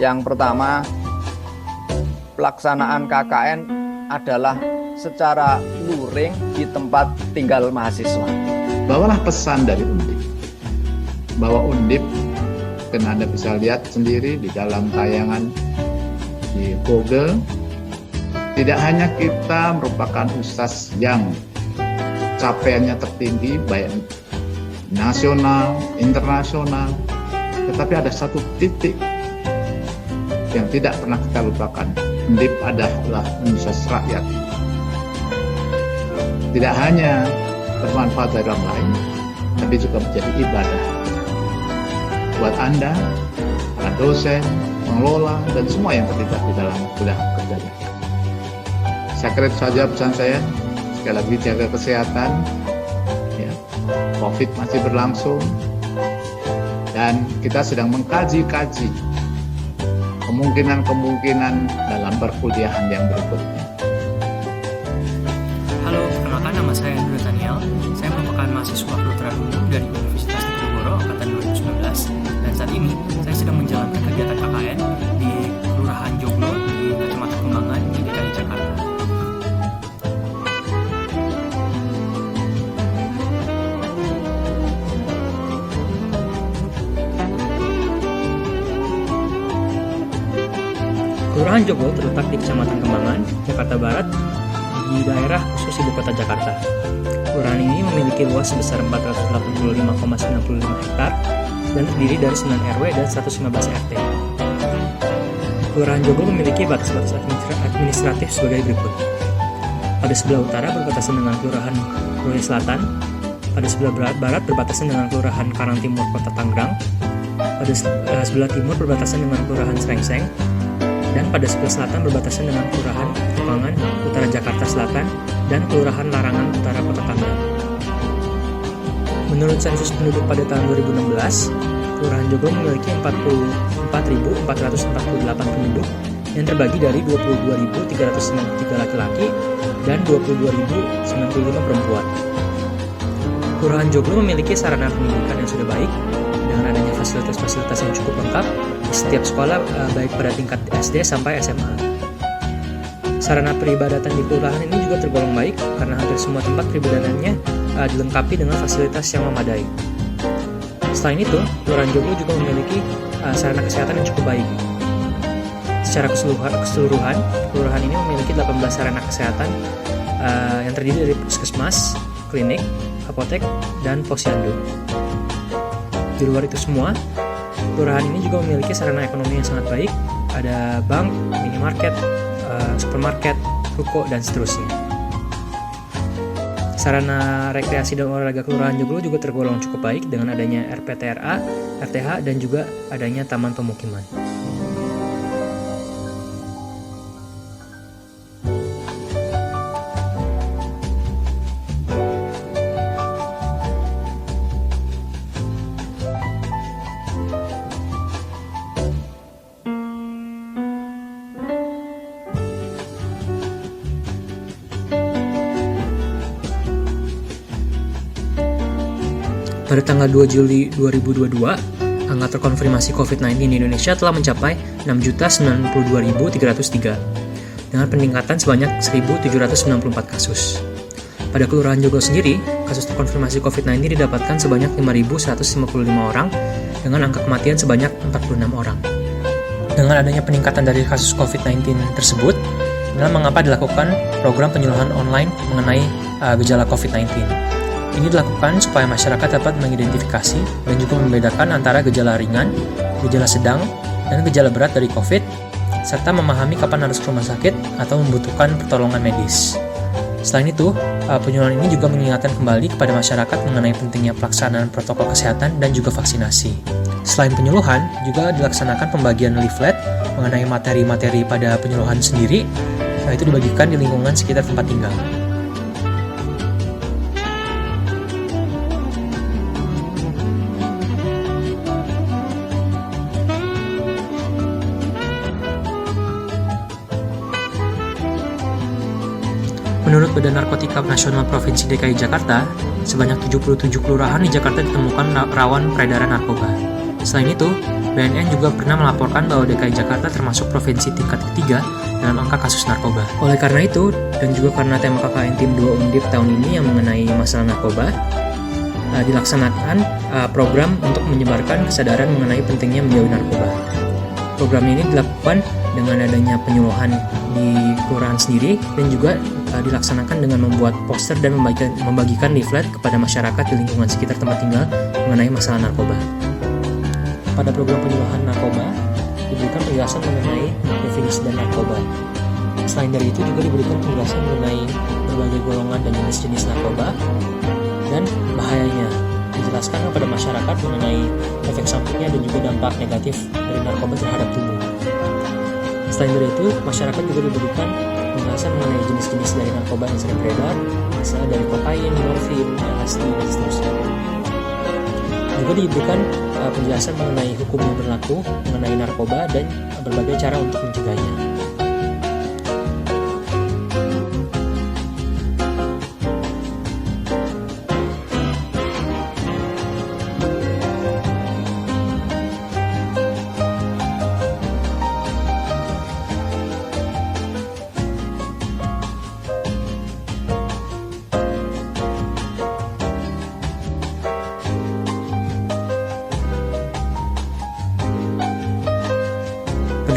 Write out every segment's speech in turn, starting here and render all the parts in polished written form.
Yang pertama, pelaksanaan KKN adalah secara luring di tempat tinggal mahasiswa. Bawalah pesan dari Undip, bahwa Undip, kan Anda bisa lihat sendiri di dalam tayangan di Google, tidak hanya kita merupakan ustaz yang capaiannya tertinggi baik nasional, internasional, tetapi ada satu titik yang tidak pernah kita lupakan. Undip adalah universitas rakyat. Tidak hanya bermanfaat bagi orang lain, tapi juga menjadi ibadah buat Anda, para dosen, pengelola, dan semua yang terlibat di dalam kuliah kerjanya. Saya kira itu saja pesan saya. Sekali lagi jaga kesehatan, ya. COVID masih berlangsung, dan kita sedang mengkaji-kaji kemungkinan dalam perkuliahan yang berikutnya. Halo, perkenalkan nama saya Andrew Daniel. Saya merupakan mahasiswa kedokteran umum dari Universitas Diponegoro angkatan 2019, dan saat ini saya sedang menjalankan kegiatan KKN di Kelurahan Joglo di Kecamatan Kembangan di DKI Jakarta. Kelurahan Joglo terletak di Kecamatan Kembangan, Jakarta Barat, di daerah khusus Ibu Kota Jakarta. Kelurahan ini memiliki luas sebesar 485,95 hektar dan terdiri dari 9 RW dan 115 RT. Kelurahan Joglo memiliki batas-batas administratif sebagai berikut. Pada sebelah utara berbatasan dengan Kelurahan Roya Selatan, pada sebelah barat berbatasan dengan Kelurahan Karang Timur Kota Tangerang, pada sebelah timur berbatasan dengan Kelurahan Srengseng, dan pada sebelah selatan berbatasan dengan Kelurahan Tukangan Utara Jakarta Selatan dan Kelurahan Larangan Utara Kota Tangerang. Menurut sensus penduduk pada tahun 2016, Kelurahan Joglo memiliki 44.448 penduduk yang terbagi dari 22.393 laki-laki dan 22.095 perempuan. Kelurahan Joglo memiliki sarana pendidikan yang sudah baik dengan adanya fasilitas-fasilitas yang cukup lengkap di setiap sekolah, baik pada tingkat SD sampai SMA. Sarana peribadatan di kelurahan ini juga tergolong baik karena hampir semua tempat peribadatannya dilengkapi dengan fasilitas yang memadai. Selain itu, Kelurahan Joglo juga memiliki sarana kesehatan yang cukup baik. Secara keseluruhan, kelurahan ini memiliki 18 sarana kesehatan yang terdiri dari puskesmas, klinik, apotek, dan posyandu. Di luar itu semua, kelurahan ini juga memiliki sarana ekonomi yang sangat baik, ada bank, minimarket, supermarket, ruko, dan seterusnya. Sarana rekreasi dan olahraga Kelurahan Joglo juga tergolong cukup baik dengan adanya RPTRA, RTH, dan juga adanya taman pemukiman. Pada tanggal 2 Juli 2022, angka terkonfirmasi COVID-19 di Indonesia telah mencapai 6.092.303 dengan peningkatan sebanyak 1.794 kasus. Pada Kelurahan Joglo sendiri, kasus terkonfirmasi COVID-19 didapatkan sebanyak 5.155 orang dengan angka kematian sebanyak 46 orang. Dengan adanya peningkatan dari kasus COVID-19 tersebut, inilah mengapa dilakukan program penyuluhan online mengenai gejala COVID-19. Ini dilakukan supaya masyarakat dapat mengidentifikasi dan juga membedakan antara gejala ringan, gejala sedang, dan gejala berat dari COVID, serta memahami kapan harus ke rumah sakit atau membutuhkan pertolongan medis. Selain itu, penyuluhan ini juga mengingatkan kembali kepada masyarakat mengenai pentingnya pelaksanaan protokol kesehatan dan juga vaksinasi. Selain penyuluhan, juga dilaksanakan pembagian leaflet mengenai materi-materi pada penyuluhan sendiri, yaitu dibagikan di lingkungan sekitar tempat tinggal. Menurut Badan Narkotika Nasional Provinsi DKI Jakarta, sebanyak 77 kelurahan di Jakarta ditemukan rawan peredaran narkoba. Selain itu, BNN juga pernah melaporkan bahwa DKI Jakarta termasuk provinsi tingkat ketiga dalam angka kasus narkoba. Oleh karena itu, dan juga karena tema KKN Tim 2 Undip tahun ini yang mengenai masalah narkoba, dilaksanakan program untuk menyebarkan kesadaran mengenai pentingnya menjauhi narkoba. Program ini dilakukan dengan adanya penyuluhan di kelurahan sendiri dan juga dilaksanakan dengan membuat poster dan membagikan leaflet kepada masyarakat di lingkungan sekitar tempat tinggal mengenai masalah narkoba. Pada program penyuluhan narkoba, diberikan penjelasan mengenai definisi dan narkoba. Selain dari itu juga diberikan penjelasan mengenai berbagai golongan dan jenis-jenis narkoba dan bahayanya. Dijelaskan kepada masyarakat mengenai efek sampingnya dan juga dampak negatif dari narkoba terhadap tubuh. Selain dari itu, masyarakat juga diberikan penjelasan mengenai jenis-jenis dari narkoba yang sering beredar, misalnya dari kokain, morfin, LSD, dan seterusnya. Juga diberikan penjelasan mengenai hukum yang berlaku mengenai narkoba dan berbagai cara untuk mencegahnya.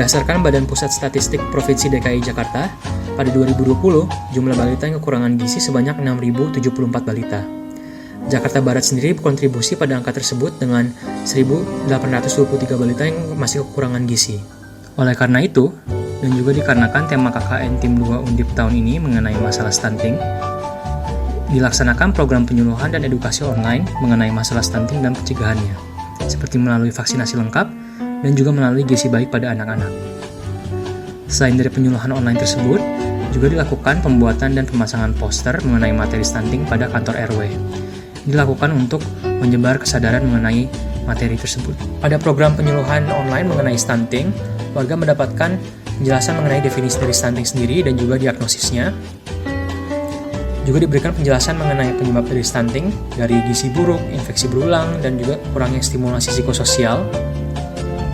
Berdasarkan Badan Pusat Statistik Provinsi DKI Jakarta, pada 2020, jumlah balita yang kekurangan gizi sebanyak 6.074 balita. Jakarta Barat sendiri berkontribusi pada angka tersebut dengan 1.823 balita yang masih kekurangan gizi. Oleh karena itu, dan juga dikarenakan tema KKN Tim 2 Undip tahun ini mengenai masalah stunting, dilaksanakan program penyuluhan dan edukasi online mengenai masalah stunting dan pencegahannya, seperti melalui vaksinasi lengkap, dan juga melalui gizi baik pada anak-anak. Selain dari penyuluhan online tersebut, juga dilakukan pembuatan dan pemasangan poster mengenai materi stunting pada kantor RW. Dilakukan untuk menyebar kesadaran mengenai materi tersebut. Pada program penyuluhan online mengenai stunting, warga mendapatkan penjelasan mengenai definisi dari stunting sendiri dan juga diagnosisnya. Juga diberikan penjelasan mengenai penyebab dari stunting, dari gizi buruk, infeksi berulang, dan juga kurangnya stimulasi psikososial.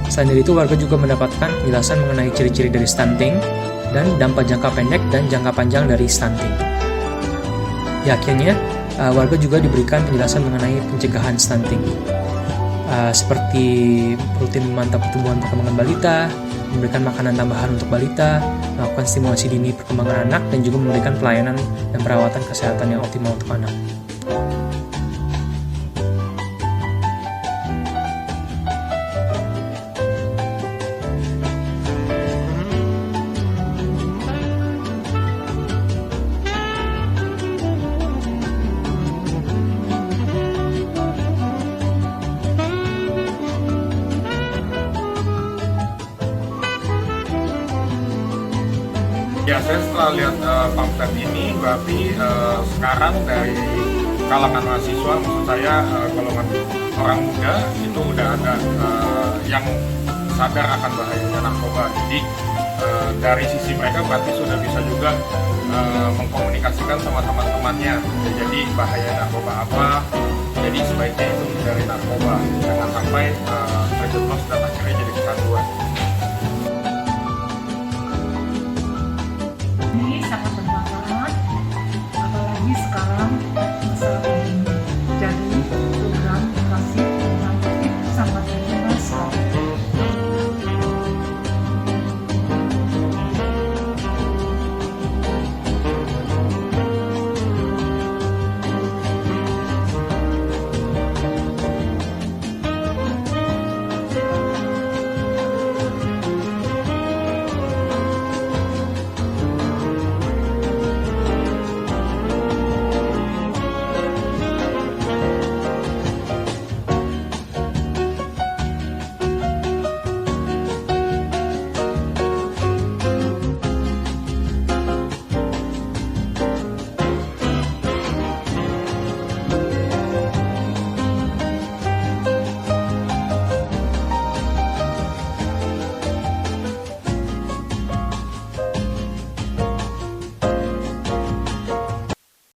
Selain dari itu, warga juga mendapatkan penjelasan mengenai ciri-ciri dari stunting dan dampak jangka pendek dan jangka panjang dari stunting. Di akhirnya, warga juga diberikan penjelasan mengenai pencegahan stunting, seperti rutin memantau pertumbuhan perkembangan balita, memberikan makanan tambahan untuk balita, melakukan stimulasi dini perkembangan anak, dan juga memberikan pelayanan dan perawatan kesehatan yang optimal untuk anak. Ya, saya setelah lihat pamflet ini, berarti sekarang dari kalangan mahasiswa, maksud saya golongan orang muda, itu udah ada yang sadar akan bahayanya narkoba. Jadi dari sisi mereka berarti sudah bisa juga mengkomunikasikan sama teman-temannya. Jadi bahaya narkoba apa, jadi sebaiknya itu hindari narkoba, jangan sampai terjerumus dan akhirnya jadi kecanduan. Ini sangat